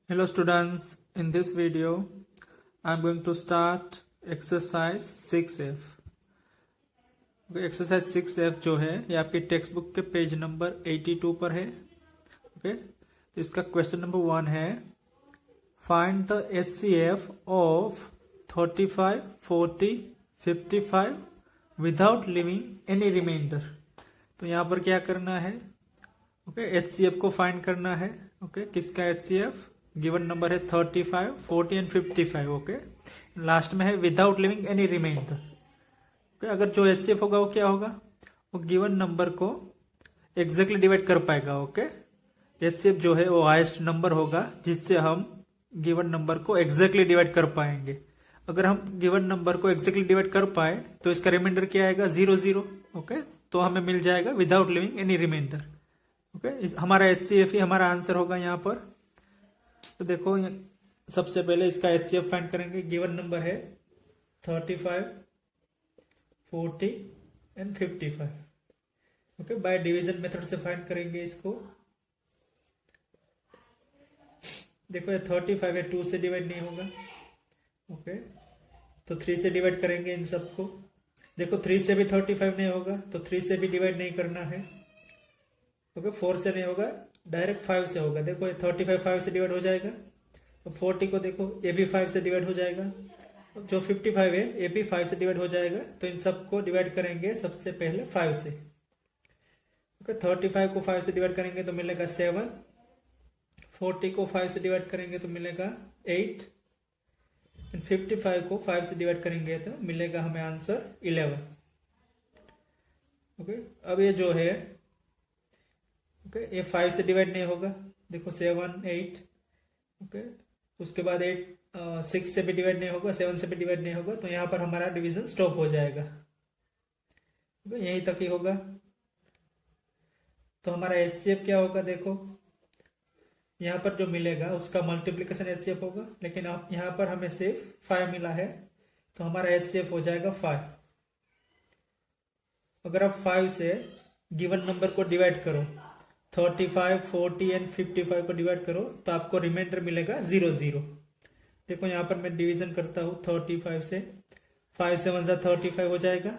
Hello students, in this video I am going to start exercise 6F. Exercise 6F जो है ये आपकी text book के page number 82 पर है. ओके, तो इसका क्वेश्चन नंबर 1 है find the HCF of 35, 40, 55 without leaving any remainder. तो यहाँ पर क्या करना है? ओके, HCF को फाइंड करना है. ओके, किसका HCF? गिवन नंबर है 35, 40 एंड 55. ओके, लास्ट में है without leaving any remainder. Okay, अगर जो HCF होगा वो क्या होगा? वो गिवन नंबर को एग्जैक्टली डिवाइड कर पाएगा. ओके, HCF जो है वो हाईएस्ट नंबर होगा जिससे हम गिवन नंबर को एग्जैक्टली डिवाइड कर पाएंगे. अगर हम गिवन नंबर को एग्जैक्टली डिवाइड कर पाए तो इसका रिमाइंडर क्या आएगा? 0 0. ओके, तो हमें मिल जाएगा without leaving any remainder. Okay, हमारा HCF ही हमारा आंसर होगा यहाँ पर. तो देखो, सबसे पहले इसका HCF फाइंड करेंगे. गिवन नंबर है 35, 40 and 55. Okay, by division method से फाइंड करेंगे इसको. देखो ये 35 है, 2 से डिवाइड नहीं होगा. ओके, तो 3 से डिवाइड करेंगे इन सबको. देखो 3 से भी 35 नहीं होगा तो 3 से भी डिवाइड नहीं करना है. ओके, 4 से नहीं होगा, डायरेक्ट 5 से होगा. देखो ये 35 5 से डिवाइड हो जाएगा. तो 40 को देखो ये भी 5 से डिवाइड हो जाएगा. जो 55 है ये भी 5 से डिवाइड हो जाएगा. तो इन सबको डिवाइड करेंगे सबसे पहले 5 से. ओके, 35 को 5 से डिवाइड करेंगे तो मिलेगा 7. 40 को 5 से डिवाइड करेंगे तो मिलेगा 8. एंड 55 को 5 से डिवाइड करेंगे तो मिलेगा हमें आंसर 11. ओके, अब ये जो है ओके, ये 5 से डिवाइड नहीं होगा. देखो 7, 8. ओके, उसके बाद 6 से भी डिवाइड नहीं होगा, 7 से भी डिवाइड नहीं होगा. तो यहाँ पर हमारा डिवीजन स्टॉप हो जाएगा. ओके, यहीं तक ही होगा. तो हमारा HCF क्या होगा? देखो यहाँ पर जो मिलेगा उसका मल्टीप्लीकेशन HCF होगा, लेकिन आप यहाँ पर हमें सिर्फ 5 मिला है तो हमारा HCF हो जाएगा 5. अगर आप 5 से गिवन नंबर को डिवाइड करो, 35, 40 एंड 55 को डिवाइड करो तो आपको रिमाइंडर मिलेगा 0 0. देखो यहाँ पर मैं डिवीजन करता हूँ 35 से. 5 से 1 35 हो जाएगा,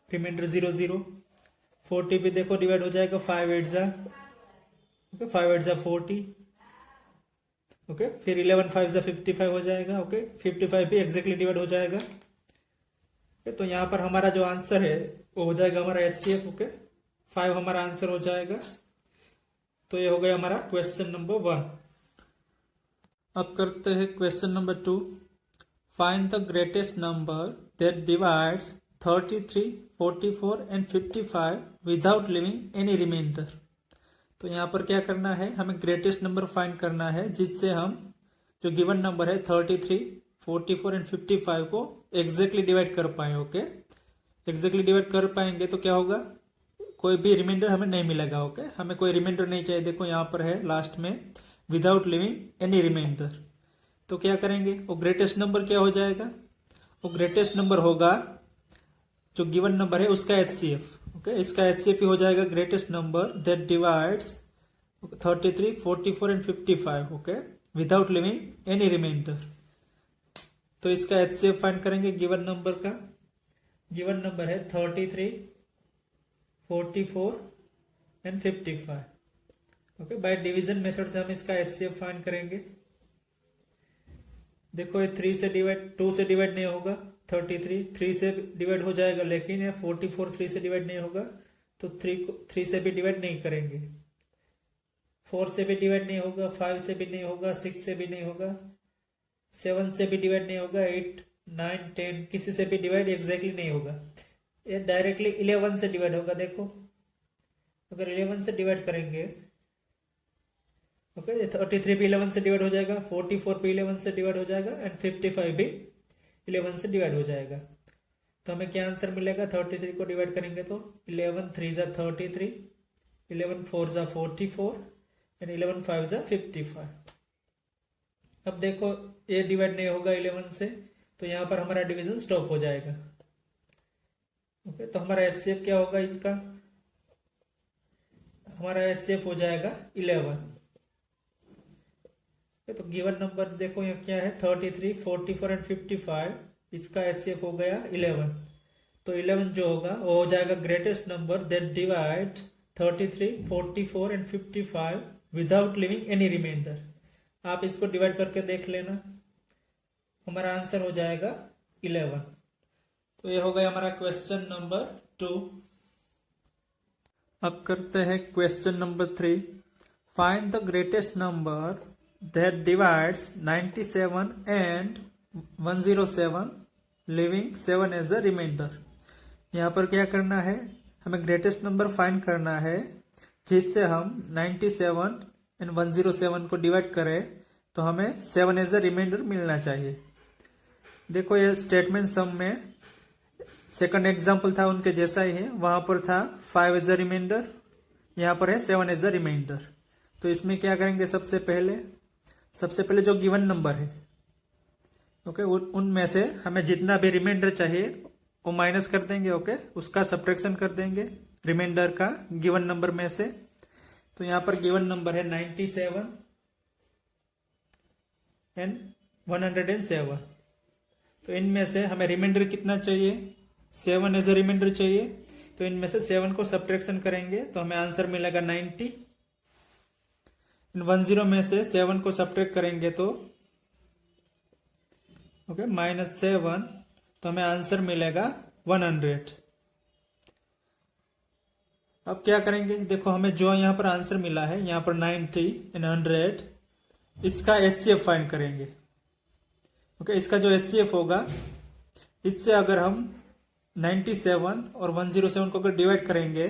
रिमाइंडर 0 0. 40 भी देखो डिवाइड हो जाएगा, 5 8 ओके, 5 8 40. ओके, फिर 11 5 55 हो जाएगा. ओके, 55 भी एग्जैक्टली डिवाइड हो जाएगा. तो यहाँ पर हमारा जो आंसर है वो हो जाएगा हमारा HCF. ओके, 5 हमारा आंसर हो जाएगा. तो ये हो गया हमारा क्वेश्चन नंबर 1. अब करते हैं question number 2. Find the greatest number that divides 33, 44 and 55 without leaving any remainder. तो यहाँ पर क्या करना है? हमें ग्रेटेस्ट नंबर फाइंड करना है जिससे हम जो गिवन नंबर है 33, 44 एंड 55 को एग्जैक्टली डिवाइड कर पाए. ओके, एग्जैक्टली डिवाइड कर पाएंगे तो क्या होगा? कोई भी रिमाइंडर हमें नहीं मिलेगा. ओके, हमें कोई रिमाइंडर नहीं चाहिए. देखो यहाँ पर है लास्ट में विदाउट लिविंग एनी रिमाइंडर. तो क्या करेंगे? वो ग्रेटेस्ट नंबर क्या हो जाएगा? वो ग्रेटेस्ट नंबर होगा जो गिवन नंबर है उसका HCF. ओके, इसका HCF ही हो जाएगा greatest number that divides 33, 44 and 55. Okay, without leaving any remainder. तो इसका HCF फाइंड करेंगे गिवन नंबर का. गिवन नंबर है 33, 44 and 55. Okay, by division method से हम इसका HCF फाइंड करेंगे. देखो ये 3 से डिवाइड, 2 से डिवाइड नहीं होगा. 33 3 से डिवाइड हो जाएगा, लेकिन ये 44 3 से डिवाइड नहीं होगा तो 3 से भी डिवाइड नहीं करेंगे. 4 से भी डिवाइड नहीं होगा, 5 से भी नहीं होगा, 6 से भी नहीं होगा, 7 से भी डिवाइड नहीं होगा, 8 9 10 किसी से भी डिवाइड एग्जैक्टली नहीं होगा. ये डायरेक्टली 11 से डिवाइड होगा. देखो अगर 11 से डिवाइड करेंगे, ओके, 33 भी 11 से डिवाइड हो जाएगा, 44 भी 11 से डिवाइड हो जाएगा एंड 55 भी 11 से डिवाइड हो जाएगा. तो हमें क्या आंसर मिलेगा? 33 को डिवाइड करेंगे तो 11 3 33, 11 4 44 एंड 11 5 55. अब देखो ये डिवाइड नहीं होगा 11 से तो यहाँ पर हमारा डिवीजन स्टॉप हो जाएगा. ओके, तो हमारा HCF क्या होगा? इनका हमारा HCF हो जाएगा 11. तो गिवन नंबर देखो यहाँ क्या है 33, 44 एंड 55, इसका एचसीएफ हो गया 11। तो 11 जो होगा वो हो जाएगा greatest number that divide 33, 44 and 55 without leaving any remainder. आप इसको डिवाइड करके देख लेना, हमारा आंसर हो जाएगा 11। तो ये हो गया हमारा क्वेश्चन नंबर 2। अब करते हैं question number 3। Find the greatest number that divides 97 and 107 leaving 7 as a remainder. यहाँ पर क्या करना है, हमें ग्रेटेस्ट नंबर फाइंड करना है जिससे हम 97 एंड 107 को डिवाइड करें तो हमें 7 एज अ रिमाइंडर मिलना चाहिए। देखो ये स्टेटमेंट सम में सेकंड एग्जाम्पल था उनके जैसा ही है, वहां पर था 5 एज अ रिमाइंडर, यहाँ पर है 7 एज अ रिमाइंडर। तो इसमें क्या करेंगे, सबसे पहले जो गिवन नंबर है ओके उनमें से हमें जितना भी रिमाइंडर चाहिए वो माइनस कर देंगे, ओके उसका सब्ट्रैक्शन कर देंगे रिमाइंडर का गिवन नंबर में से। तो यहाँ पर गिवन नंबर है 97 एंड 107। तो इनमें से हमें रिमाइंडर कितना चाहिए, 7 एज अ रिमाइंडर चाहिए। तो इनमें से 7 को सब्ट्रैक्शन करेंगे तो हमें आंसर मिलेगा 90। इन 10 में से 7 को सब्ट्रैक्ट करेंगे तो ओके -7, तो हमें आंसर मिलेगा 100। अब क्या करेंगे, देखो हमें जो यहाँ पर आंसर मिला है यहाँ पर 90 एंड 100, इसका एचसीएफ फाइंड करेंगे। ओके इसका जो एचसीएफ होगा, इससे अगर हम 97 और 107 को अगर डिवाइड करेंगे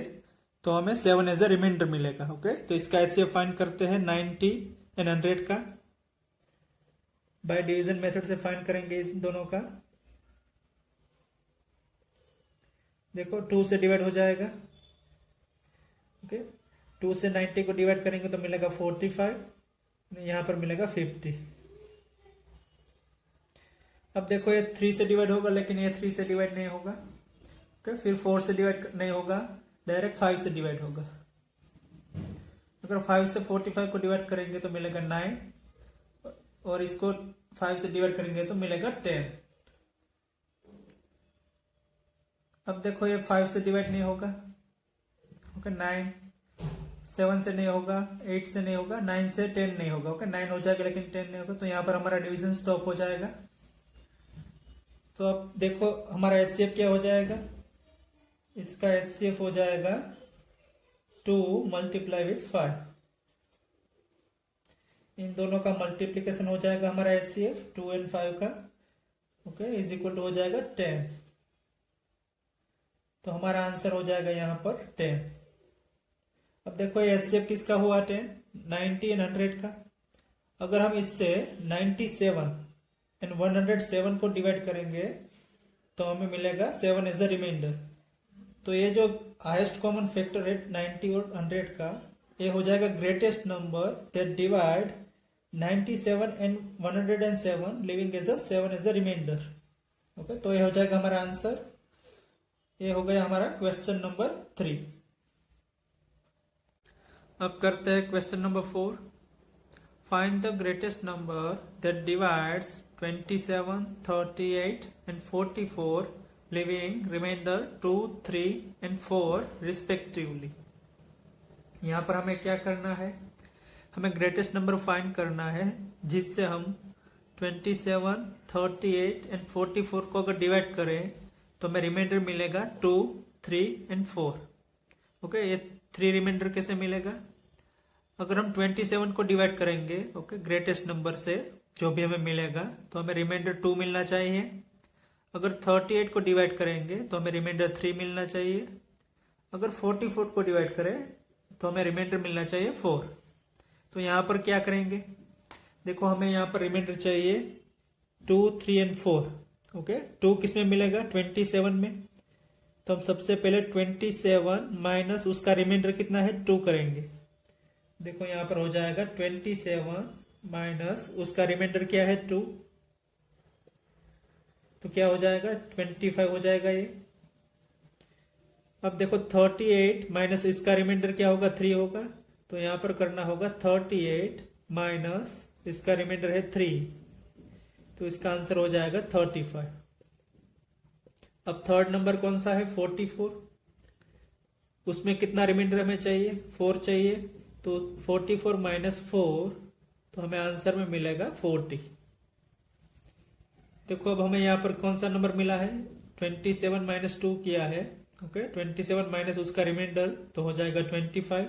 तो हमें 7 एज अ रिमाइंडर मिलेगा। ओके तो इसका एचसीएफ फाइंड करते हैं 90 एंड 100 का। बाय डिवीजन मेथड से फाइंड करेंगे इन दोनों का। देखो 2 से डिवाइड हो जाएगा। ओके 2 से 90 को डिवाइड करेंगे तो मिलेगा 45, यहां पर मिलेगा 50। अब देखो ये 3 से डिवाइड होगा, लेकिन ये 3 से डिवाइड नहीं होगा। ओके फिर 4 से डिवाइड नहीं होगा, डायरेक्ट 5 से डिवाइड होगा। अगर 5 से 45 को डिवाइड करेंगे तो मिलेगा 9, और इसको 5 से डिवाइड करेंगे तो मिलेगा 10। अब देखो ये 5 से डिवाइड नहीं होगा। ओके 9, 7 से नहीं होगा, 8 से नहीं होगा, 9 से 10 नहीं होगा। ओके 9 हो जाएगा लेकिन 10 नहीं होगा, तो यहाँ पर हमारा डिवीजन स्टॉप हो जाएगा। तो अब देखो हमारा एचसीएफ क्या हो जाएगा, इसका एचसीएफ हो जाएगा 2 मल्टीप्लाई विथ 5। इन दोनों का मल्टीप्लीकेशन हो जाएगा हमारा एचसीएफ 2 एंड 5 का। ओके इज इक्वल टू हो जाएगा 10। तो हमारा आंसर हो जाएगा यहाँ पर 10। अब देखो ये एचसीएफ किसका हुआ 10, 90 एंड 100 का। अगर हम इससे 97 एंड 107 को डिवाइड करेंगे तो हमें मिलेगा 7 एज अ रिमाइंडर। तो ये जो हाईएस्ट कॉमन फैक्टर है 90 और 100 का, ये हो जाएगा greatest number that divide 97 and 107 leaving as a 7 as a remainder. Okay तो ये हो जाएगा हमारा आंसर। ये हो गया हमारा क्वेश्चन नंबर 3। अब करते हैं question number 4। Find the greatest number that divides 27, 38 and 44 leaving remainder 2, 3 and 4 respectively. यहाँ पर हमें क्या करना है, हमें ग्रेटेस्ट नंबर फाइंड करना है जिससे हम 27, 38 एंड 44 को अगर डिवाइड करें तो हमें रिमाइंडर मिलेगा 2, 3 एंड 4। ओके ये 3 रिमाइंडर कैसे मिलेगा, अगर हम 27 को डिवाइड करेंगे ओके ग्रेटेस्ट नंबर से जो भी हमें मिलेगा तो हमें रिमाइंडर 2 मिलना चाहिए। अगर 38 को डिवाइड करेंगे तो हमें रिमाइंडर 3 मिलना चाहिए। अगर 44 को डिवाइड करें तो हमें रिमाइंडर मिलना चाहिए 4। तो यहाँ पर क्या करेंगे, देखो हमें यहाँ पर रिमाइंडर चाहिए 2, 3 एंड 4। ओके 2 किस में मिलेगा, 27 में। तो हम सबसे पहले 27 माइनस उसका रिमाइंडर कितना है 2 करेंगे। देखो यहाँ पर हो जाएगा 27 माइनस उसका रिमाइंडर क्या है 2, तो क्या हो जाएगा 25 हो जाएगा ये। अब देखो 38 माइनस इसका रिमाइंडर क्या होगा 3 होगा, तो यहाँ पर करना होगा 38 माइनस इसका रिमाइंडर है 3, तो इसका आंसर हो जाएगा 35। अब थर्ड नंबर कौन सा है 44, उसमें कितना रिमाइंडर हमें चाहिए 4 चाहिए, तो 44 माइनस 4, तो हमें आंसर में मिलेगा 40। देखो अब हमें यहाँ पर कौन सा नंबर मिला है 27 माइनस 2 किया है, ओके 27 माइनस उसका रिमाइंडर तो हो जाएगा 25।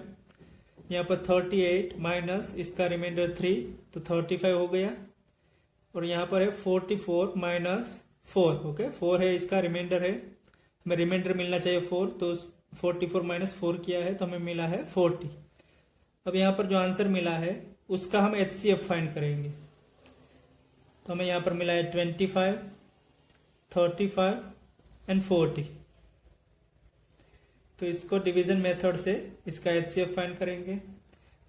यहाँ पर 38 माइनस इसका रिमाइंडर 3 तो 35 हो गया। और यहाँ पर है 44 माइनस 4, ओके 4 है इसका रिमाइंडर है, हमें रिमाइंडर मिलना चाहिए 4, तो 44 माइनस 4 किया है तो हमें मिला है 40। अब यहाँ पर जो आंसर मिला है उसका हम HCF फाइंड करेंगे, तो हमें यहाँ पर मिला है 25, 35 एंड 40। तो इसको डिवीजन मेथड से इसका HCF फाइंड करेंगे।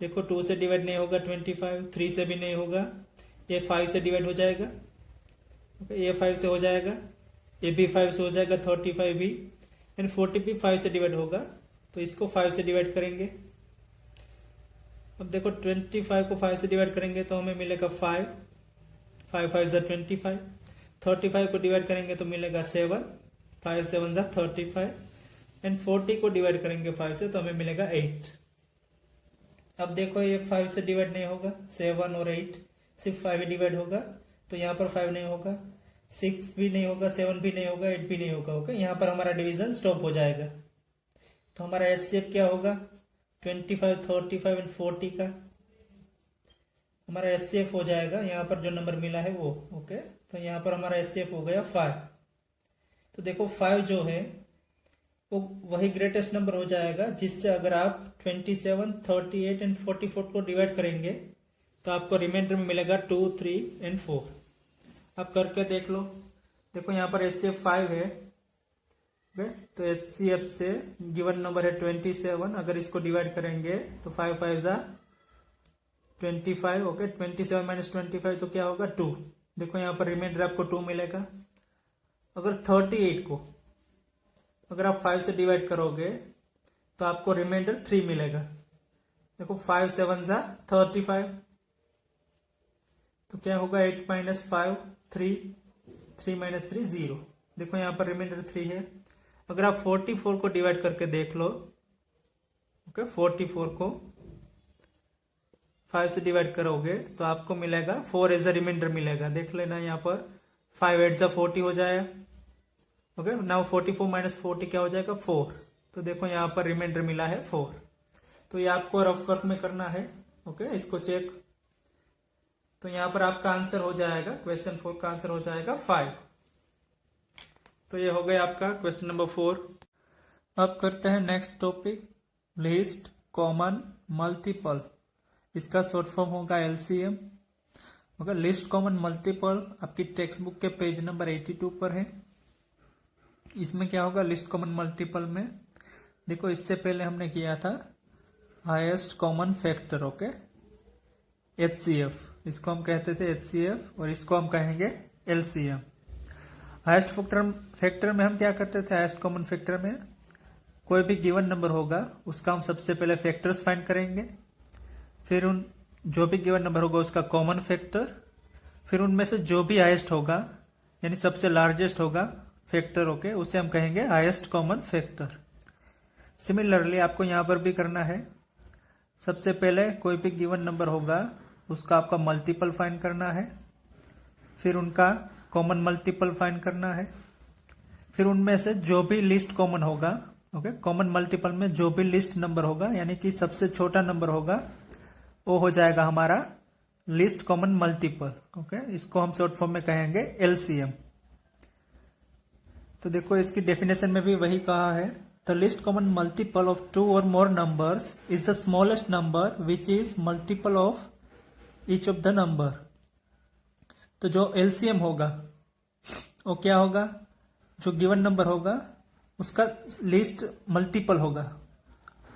देखो 2 से डिवाइड नहीं होगा 25, 3 से भी नहीं होगा, ये 5 से डिवाइड हो जाएगा, ओके ये 5 से हो जाएगा, ये भी 5 से हो जाएगा, 35 भी, एंड 40 भी 5 से डिवाइड होगा, तो इसको 5 से डिवाइड करेंगे। अब देखो 25 को 5 से डिवाइड करेंगे तो हमें मिलेगा 5, 5 5 ज़ा 25, 35 को डिवाइड करेंगे तो मिलेगा 7, 5 7 ज़ा 35, एंड 40 को डिवाइड करेंगे 5 से तो हमें मिलेगा 8। अब देखो ये 5 से डिवाइड नहीं होगा, 7 और 8 सिर्फ 5 ही डिवाइड होगा, तो यहाँ पर 5 नहीं होगा, 6 भी नहीं होगा, 7 भी नहीं होगा, 8 भी नहीं होगा, ओके यहाँ पर हमारा डिवीजन स्टॉप हो जाएगा। तो हमारा HCF क्या होगा 25, 35 एंड 40 का हमारा HCF हो जाएगा, यहाँ पर जो नंबर मिला है वो, ओके तो यहाँ पर हमारा HCF हो गया 5। तो देखो 5 जो है वो वही ग्रेटेस्ट नंबर हो जाएगा जिससे अगर आप 27, 38 एंड 44 को डिवाइड करेंगे तो आपको रिमाइंडर में मिलेगा 2, 3 एंड 4। आप करके देख लो। देखो यहाँ पर HCF 5 है, ओके तो HCF से गिवन नंबर है 27, अगर इसको डिवाइड करेंगे तो 5 5 ज़ा 25, ओके 27 माइनस 25 तो क्या होगा 2। देखो यहाँ पर रिमाइंडर आपको 2 मिलेगा। अगर 38 को अगर आप 5 से डिवाइड करोगे तो आपको रिमाइंडर 3 मिलेगा। देखो 5 7 ज़ा 35, तो क्या होगा 8 माइनस 5 3, 3 माइनस 3 0। देखो यहाँ पर रिमाइंडर 3 है। अगर आप 44 को डिवाइड करके देख लो, ओके 44 को 5 से डिवाइड करोगे तो आपको मिलेगा 4 एज अ रिमाइंडर मिलेगा। देख लेना यहाँ पर 5 8 ज़ा 40 हो जाए, ओके नाउ 44 माइनस 40 क्या हो जाएगा 4। तो देखो यहाँ पर रिमाइंडर मिला है 4। तो ये आपको रफ वर्क में करना है, ओके इसको चेक। तो यहाँ पर आपका आंसर हो जाएगा, क्वेश्चन 4 का आंसर हो जाएगा 5। तो ये हो गया आपका क्वेश्चन नंबर 4। अब करते हैं next topic, list common multiple. इसका शॉर्ट फॉर्म होगा LCM। Okay list common multiple आपकी टेक्स्ट बुक के पेज नंबर 82 पर है। इसमें क्या होगा लिस्ट कॉमन मल्टीपल में, देखो इससे पहले हमने किया था highest common factor, okay HCF, इसको हम कहते थे HCF और इसको हम कहेंगे LCM। हाईएस्ट फैक्टर में हम क्या करते थे, हाईएस्ट कॉमन फैक्टर में कोई भी गिवन नंबर होगा उसका हम सबसे पहले फैक्टर्स फाइंड करेंगे, फिर उन जो भी गिवन नंबर होगा उसका कॉमन फैक्टर, फिर उनमें से जो भी हाईएस्ट होगा यानी सबसे लार्जेस्ट होगा फैक्टर, ओके उसे हम कहेंगे हाईएस्ट कॉमन फैक्टर। सिमिलरली आपको यहां पर भी करना है, सबसे पहले कोई भी गिवन नंबर होगा उसका आपका मल्टीपल फाइंड करना है, फिर उनका कॉमन मल्टीपल फाइंड करना है, फिर उनमें से जो भी लिस्ट कॉमन होगा, ओके कॉमन मल्टीपल में जो भी लिस्ट नंबर होगा यानी कि सबसे छोटा नंबर होगा वो हो जाएगा हमारा लिस्ट कॉमन मल्टीपल, ओके इसको हम शॉर्ट फॉर्म में कहेंगे LCM। तो देखो इसकी डेफिनेशन में भी वही कहा है, the list common multiple of 2 और मोर numbers is the smallest number which is multiple of each of the number. तो जो LCM होगा वो क्या होगा, जो गिवन नंबर होगा उसका लिस्ट मल्टीपल होगा,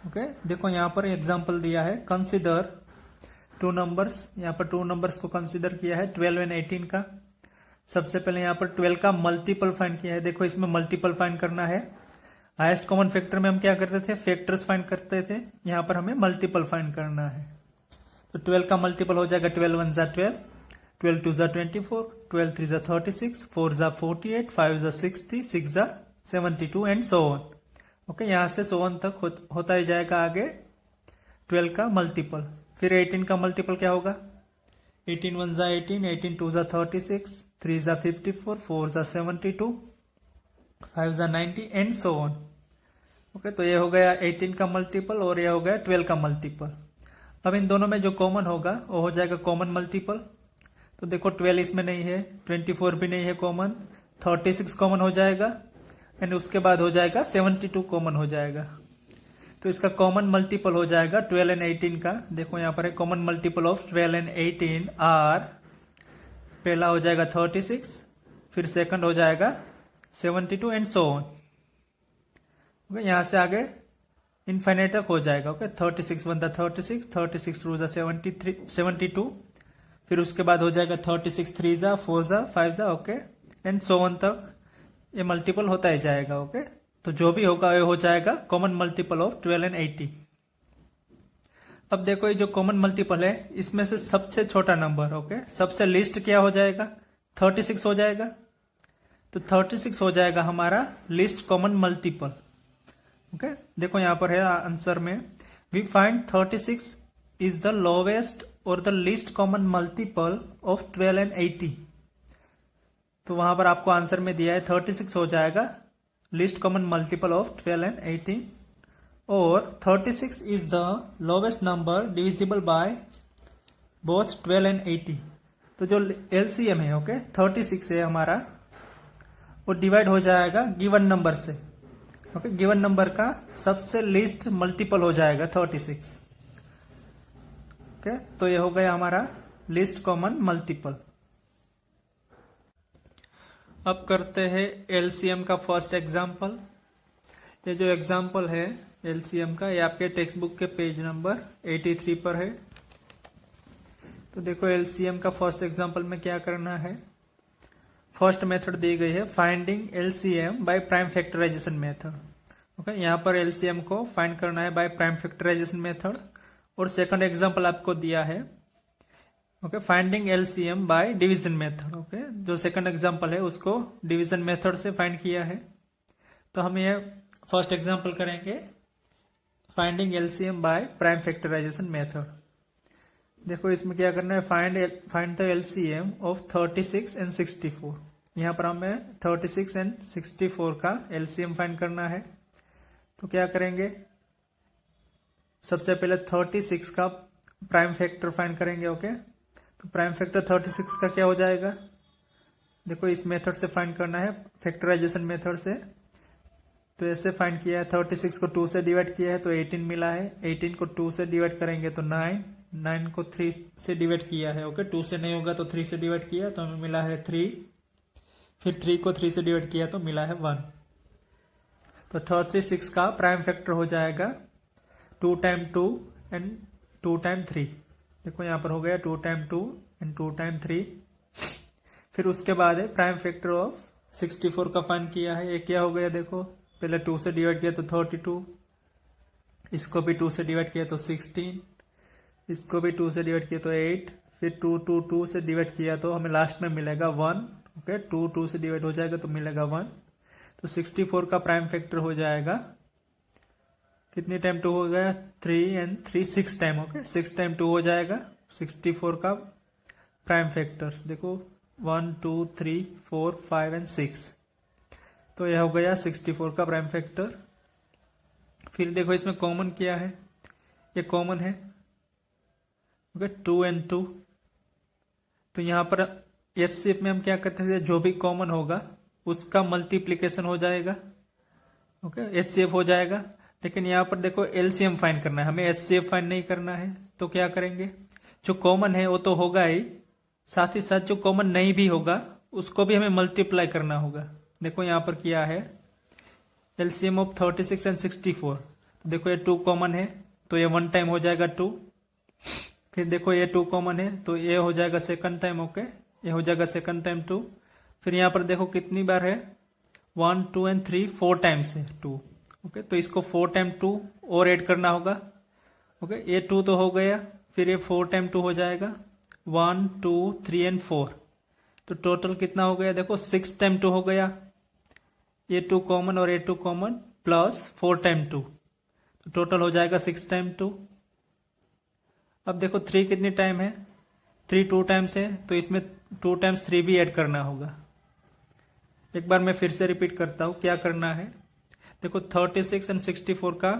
ओके देखो यहाँ पर एग्जांपल दिया है, कंसिडर 2 नंबर्स, यहाँ पर 2 नंबर्स को कंसिडर किया है 12 एंड 18 का। सबसे पहले यहाँ पर 12 का मल्टीपल फाइंड किया है, देखो इसमें मल्टीपल फाइंड करना है। हाईएस्ट कॉमन फैक्टर में हम क्या करते थे, फैक्टर्स फाइंड करते थे, यहाँ पर हमें मल्टीपल फाइंड करना है। तो 12 का मल्टीपल हो जाएगा 12 1 जा 12, 12 2 जा 24, 12 3 जा 36, 4 जा 48, 5 जा 60, 6 जा 72 एंड सो ऑन। ओके, यहां से सो ऑन तक होता ही जाएगा आगे 12 का मल्टीपल। फिर 18 का मल्टीपल क्या होगा? 18 1 जा 18, 18 2 जा 36, 3 जा 54, 4 जा 72, 5 जा 90 एंड सो ऑन। ओके, तो ये हो गया 18 का मल्टीपल और ये हो गया 12 का मल्टीपल। अब इन दोनों में जो कॉमन होगा वो हो जाएगा कॉमन मल्टीपल। तो देखो 12 इसमें नहीं है, 24 भी नहीं है कॉमन, 36 कॉमन हो जाएगा एंड उसके बाद हो जाएगा 72 कॉमन हो जाएगा। तो इसका कॉमन मल्टीपल हो जाएगा 12 एंड 18 का। देखो यहां पर है common multiple of 12 and 18 are, पहला हो जाएगा 36, फिर सेकंड हो जाएगा 72 एंड सो ऑन। ओके, यहां से आगे इनफाइनाइट तक हो जाएगा। ओके, 36 1 जा 36, 36 2 जा 72, फिर उसके बाद हो जाएगा 36 3 जा 4 जा 5 जा, ओके, एंड सो ऑन तक ये मल्टीपल होता ही जाएगा। ओके, तो जो भी होगा ये हो जाएगा कॉमन मल्टीपल ऑफ 12 एंड 80। अब देखो ये जो कॉमन मल्टीपल है इसमें से सबसे छोटा नंबर, ओके, सबसे लिस्ट क्या हो जाएगा? 36 हो जाएगा। तो 36 हो जाएगा हमारा लिस्ट कॉमन मल्टीपल। ओके, देखो यहां पर है आंसर में, we find 36 is the lowest और the least common multiple of 12 and 80। तो वहां पर आपको आंसर में दिया है 36 हो जाएगा least common multiple of 12 and 18, और 36 is the lowest number divisible by both 12 and 80। तो जो एलसीएम है, ओके, 36 है हमारा, वो डिवाइड हो जाएगा गिवन नंबर से। ओके, गिवन नंबर का सबसे लीस्ट मल्टीपल हो जाएगा 36। ओके, तो ये हो गया हमारा लीस्ट कॉमन मल्टीपल। अब करते हैं एलसीएम का फर्स्ट एग्जांपल। ये जो एग्जांपल है एलसीएम का, ये आपके टेक्स्ट बुक के पेज नंबर 83 पर है। तो देखो एलसीएम का फर्स्ट एग्जांपल में क्या करना है। फर्स्ट मेथड दी गई है finding LCM by prime factorisation method. Okay, यहाँ पर एलसीएम को फाइंड करना है बाय प्राइम फैक्टराइजेशन मेथड। और सेकंड एग्जांपल आपको दिया है, okay, finding LCM by division method. Okay, जो सेकंड एग्जांपल है उसको डिवीजन मेथड से फाइंड किया है। तो हम ये फर्स्ट एग्जांपल करेंगे finding LCM by prime factorisation method. देखो इसमें क्या करना है, find the LCM of 36 and 64। यहाँ पर हमें 36 एंड 64 का एलसीएम फाइंड करना है। तो क्या करेंगे, सबसे पहले 36 का प्राइम फैक्टर फाइंड करेंगे। ओके, तो प्राइम फैक्टर 36 का क्या हो जाएगा, देखो इस मेथड से फाइंड करना है, फैक्टराइजेशन मेथड से। तो ऐसे फाइंड किया है, 36 को 2 से डिवाइड किया है तो 18 मिला है, 18 को 2 से डिवाइड करेंगे तो 9, 9 को 3 से डिवाइड किया है। ओके, 2 से नहीं होगा तो 3 से डिवाइड किया तो हमें मिला है 3, फिर 3 को 3 से डिवाइड किया तो मिला है 1। तो 36 का प्राइम फैक्टर हो जाएगा 2 टाइम 2 एंड 2 टाइम 3। देखो यहाँ पर हो गया 2 टाइम 2 एंड 2 टाइम 3। फिर उसके बाद है प्राइम फैक्टर ऑफ 64 का फाइंड किया है। ये क्या हो गया, देखो पहले 2 से डिवाइड किया तो 32, इसको भी 2 से डिवाइड किया तो 16, इसको भी 2 से डिवाइड किया तो 8, फिर 2 से डिवाइड किया तो हमें लास्ट में मिलेगा 1। ओके, 2 से डिवाइड हो जाएगा तो मिलेगा 1। तो 64 का प्राइम फैक्टर हो जाएगा, कितनी टाइम 2 हो गया, 3 एंड 3 6 टाइम। ओके, 6 टाइम 2 हो जाएगा 64 का प्राइम फैक्टर्स। देखो 1 2 3 4 5 एंड 6, तो यह हो गया 64 का प्राइम फैक्टर। फिर देखो इसमें कॉमन क्या है, ये कॉमन है। Okay, 2 and 2। तो यहां पर एचसीएफ में हम क्या करते हैं, जो भी कॉमन होगा उसका मल्टीप्लीकेशन हो जाएगा। ओके, एचसीएफ हो जाएगा। लेकिन यहाँ पर देखो एलसीएम फाइंड करना है, हमें एचसीएफ फाइंड नहीं करना है। तो क्या करेंगे, जो कॉमन है वो तो होगा ही, साथ ही साथ जो कॉमन नहीं भी होगा उसको भी हमें मल्टीप्लाई करना होगा। देखो यहाँ पर किया है एलसीएम ऑफ 36 एंड 64। तो देखो ये 2 कॉमन है तो ये 1 टाइम हो जाएगा 2। फिर देखो ये 2 कॉमन है तो ये हो जाएगा सेकंड टाइम। ओके, ये हो जाएगा सेकंड टाइम 2। फिर यहाँ पर देखो कितनी बार है, 1 2 एंड 3 4 टाइम्स है 2। ओके, तो इसको 4 टाइम 2 और ऐड करना होगा। ओके, ये 2 तो हो गया, फिर ये 4 टाइम 2 हो जाएगा 1 2 3 एंड 4। तो टोटल कितना हो गया देखो 6 टाइम 2 हो गया, ये 2 कॉमन और ये 2 कॉमन प्लस 4 टाइम 2, तो टोटल हो जाएगा 6 टाइम 2। अब देखो 3 कितनी टाइम है, 3 2 टाइम्स है, तो इसमें 2 टाइम्स 3 भी ऐड करना होगा। एक बार मैं फिर से रिपीट करता हूं क्या करना है। देखो 36 एंड 64 का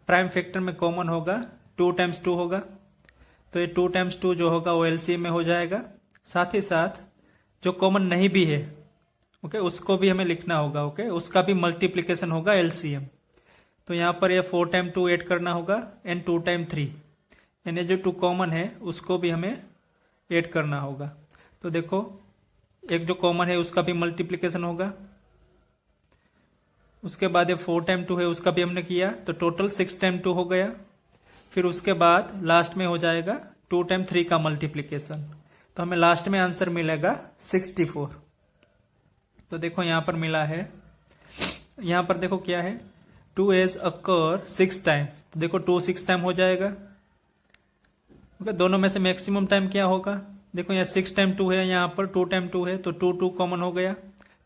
प्राइम फैक्टर में कॉमन होगा 2 टाइम्स 2 होगा, तो ये 2 टाइम्स 2 जो होगा वो एलसीएम में हो जाएगा। साथ ही साथ जो कॉमन नहीं भी है ओके उसको भी हमें लिखना होगा ओके, उसका भी मल्टीप्लीकेशन होगा एलसीएम। तो यहां पर ये 4 टाइम 2 ऐड करना होगा एंड 2 टाइम 3, यानी जो 2 कॉमन है उसको भी हमें ऐड करना होगा। तो देखो एक जो कॉमन है उसका भी मल्टीप्लीकेशन होगा, उसके बाद ये 4 टाइम 2 है उसका भी हमने किया, तो टोटल 6 टाइम 2 हो गया। फिर उसके बाद लास्ट में हो जाएगा 2 टाइम 3 का मल्टीप्लीकेशन, तो हमें लास्ट में आंसर मिलेगा 64। तो देखो यहां पर मिला है, यहां पर देखो क्या है 2 हैज अकर 6 टाइम, तो देखो 2 6 टाइम हो जाएगा ओके। दोनों में से मैक्सिमम टाइम क्या होगा, देखो यहाँ 6 टाइम 2 है, यहाँ पर 2 टाइम 2 है, तो 2 2 कॉमन हो गया,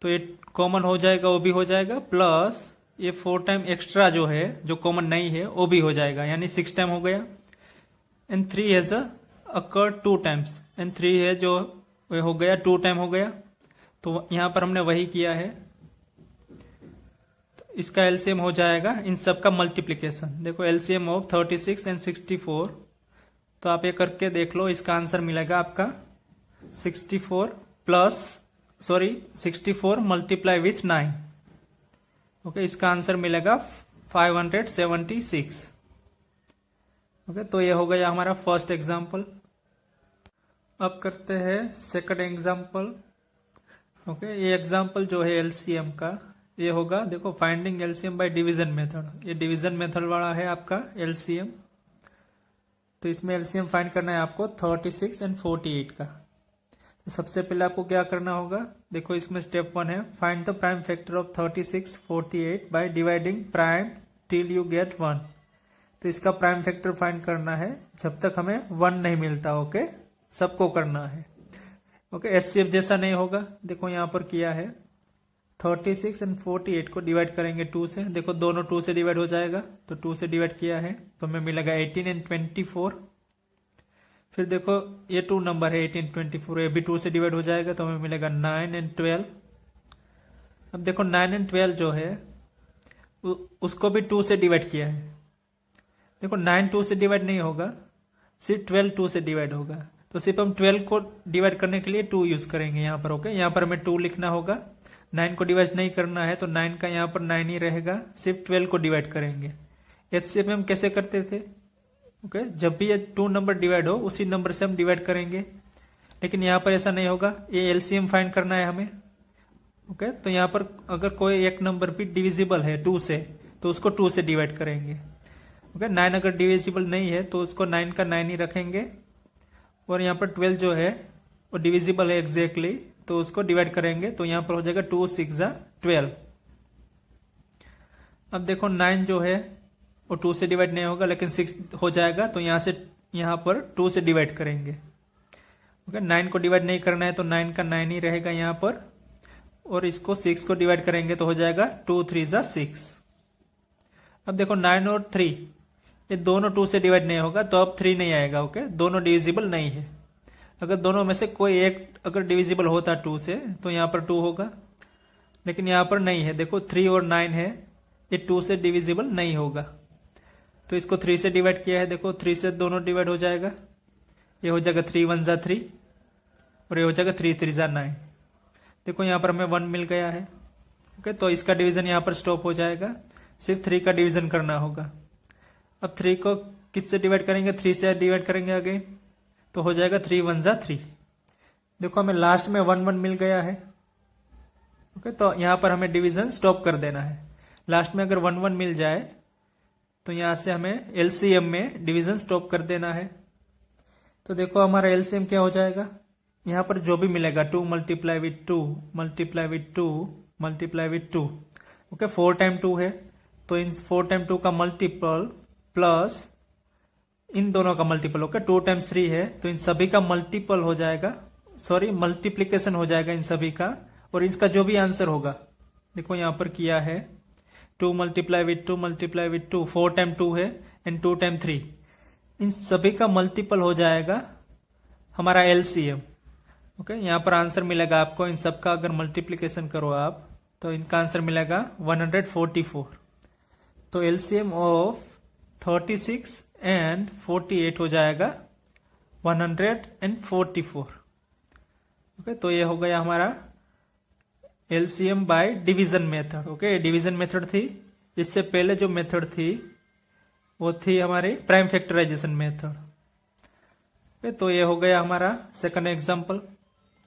तो ये कॉमन हो जाएगा वो भी हो जाएगा, प्लस ये 4 टाइम एक्स्ट्रा जो है जो कॉमन नहीं है वो भी हो जाएगा, यानी 6 टाइम हो गया। And 3 has occur 2 times, and 3 है जो हो गया 2 टाइम हो गया, तो यहां पर हमने वही किया है। तो इसका एलसीएम हो जाएगा इन सब का मल्टीप्लीकेशन, देखो एलसीएम ऑफ 36 एंड 64, तो आप ये करके देख लो, इसका आंसर मिलेगा आपका 64 मल्टीप्लाई विथ 9 ओके, इसका आंसर मिलेगा 576 ओके। तो ये हो गया हमारा फर्स्ट एग्जाम्पल। अब करते हैं सेकंड एग्जाम्पल ओके। ये एग्जाम्पल जो है एलसीएम का ये होगा, देखो finding LCM by division method, ये डिवीजन मेथड वाला है आपका एलसीएम। तो इसमें एलसीएम फाइंड करना है आपको 36 एंड 48 का। तो सबसे पहले आपको क्या करना होगा, देखो इसमें स्टेप 1 है find the prime factor of 36 48 by dividing prime till you get 1। तो इसका प्राइम फैक्टर फाइंड करना है जब तक हमें 1 नहीं मिलता ओके, सबको करना है ओके। एचसीएफ जैसा नहीं होगा, देखो यहां पर किया है 36 एंड 48 को डिवाइड करेंगे 2 से, देखो दोनों 2 से डिवाइड हो जाएगा, तो 2 से डिवाइड किया है तो हमें मिलेगा 18 एंड 24। फिर देखो ये 2 नंबर है 18 24, ये भी 2 से डिवाइड हो जाएगा तो हमें मिलेगा 9 एंड 12। अब देखो 9 एंड 12 जो है उसको भी 2 से डिवाइड किया है, देखो 9 2 से डिवाइड नहीं होगा, सिर्फ 12 2 से डिवाइड होगा, तो सिर्फ हम 12 को डिवाइड करने के लिए 2 यूज करेंगे यहाँ पर ओके। यहाँ पर हमें 2 लिखना होगा, 9 को डिवाइड नहीं करना है तो 9 का यहाँ पर 9 ही रहेगा, सिर्फ 12 को डिवाइड करेंगे। एचसीएफ में हम कैसे करते थे ओके, जब भी ये 2 नंबर डिवाइड हो उसी नंबर से हम डिवाइड करेंगे, लेकिन यहाँ पर ऐसा नहीं होगा, ये एलसीएम फाइंड करना है हमें ओके। तो यहाँ पर अगर कोई एक नंबर भी डिविजिबल है 2 से तो उसको 2 से डिवाइड करेंगे ओके। 9 अगर डिविजिबल नहीं है तो उसको 9 का 9 ही रखेंगे, और यहाँ पर 12 जो है वो डिविजिबल है एग्जैक्टली, तो उसको डिवाइड करेंगे, तो यहाँ पर हो जाएगा 2 6 12। अब देखो 9 जो है वो 2 से डिवाइड नहीं होगा लेकिन 6 हो जाएगा, तो यहाँ पर 2 से डिवाइड करेंगे ओके। 9 को डिवाइड नहीं करना है तो 9 का 9 ही रहेगा यहाँ पर, और इसको 6 को डिवाइड करेंगे तो हो जाएगा 2 3 6। अब देखो 9 और 3 ये दोनों 2 से डिवाइड नहीं होगा, तो अब 3 नहीं आएगा ओके, दोनों डिविजिबल नहीं है। अगर दोनों में से कोई एक अगर डिविजिबल होता 2 से तो यहाँ पर 2 होगा, लेकिन यहाँ पर नहीं है, देखो 3 और 9 है, ये 2 से डिविजिबल नहीं होगा, तो इसको 3 से डिवाइड किया है, देखो 3 से दोनों डिवाइड हो जाएगा, ये हो जाएगा 3 1 3 और ये हो जाएगा 3 3 9। देखो यहाँ पर हमें 1 मिल गया है ओके, तो इसका डिवीजन यहाँ पर स्टॉप हो जाएगा, सिर्फ 3 का डिवीजन करना होगा। अब 3 को किससे डिवाइड करेंगे, 3 से डिवाइड करेंगे अगेन, तो हो जाएगा 3 1 3। देखो हमें लास्ट में 1 1 मिल गया है ओके, तो यहाँ पर हमें डिवीजन स्टॉप कर देना है। लास्ट में अगर 1 1 मिल जाए तो यहाँ से हमें एलसीएम में डिवीजन स्टॉप कर देना है। तो देखो हमारा एलसीएम क्या हो जाएगा, यहाँ पर जो भी मिलेगा 2 multiply with 2 multiply with 2 multiply with 2 okay. 4 time 2 है तो इन 4 टाइम 2 का मल्टीपल प्लस इन दोनों का मल्टीपल ओके 2 टाइम्स 3 है तो इन सभी का मल्टीपल हो जाएगा, सॉरी मल्टीप्लीकेशन हो जाएगा इन सभी का, और इसका जो भी आंसर होगा देखो यहां पर किया है 2 multiply with 2 multiply with 2, 4 time 2 है एंड 2 टाइम 3, इन सभी का मल्टीपल हो जाएगा हमारा एलसीएम। ओके यहां पर आंसर मिलेगा आपको, इन सब का अगर मल्टीप्लीकेशन करो आप तो इनका आंसर मिलेगा 144। तो एलसीएम ऑफ 36 एंड 48 हो जाएगा 144। ओके तो ये हो गया हमारा LCM by division method. Okay division method थी, इससे पहले जो मेथड थी वो थी हमारी प्राइम फैक्टराइजेशन मेथड। तो ये हो गया हमारा सेकंड एग्जांपल।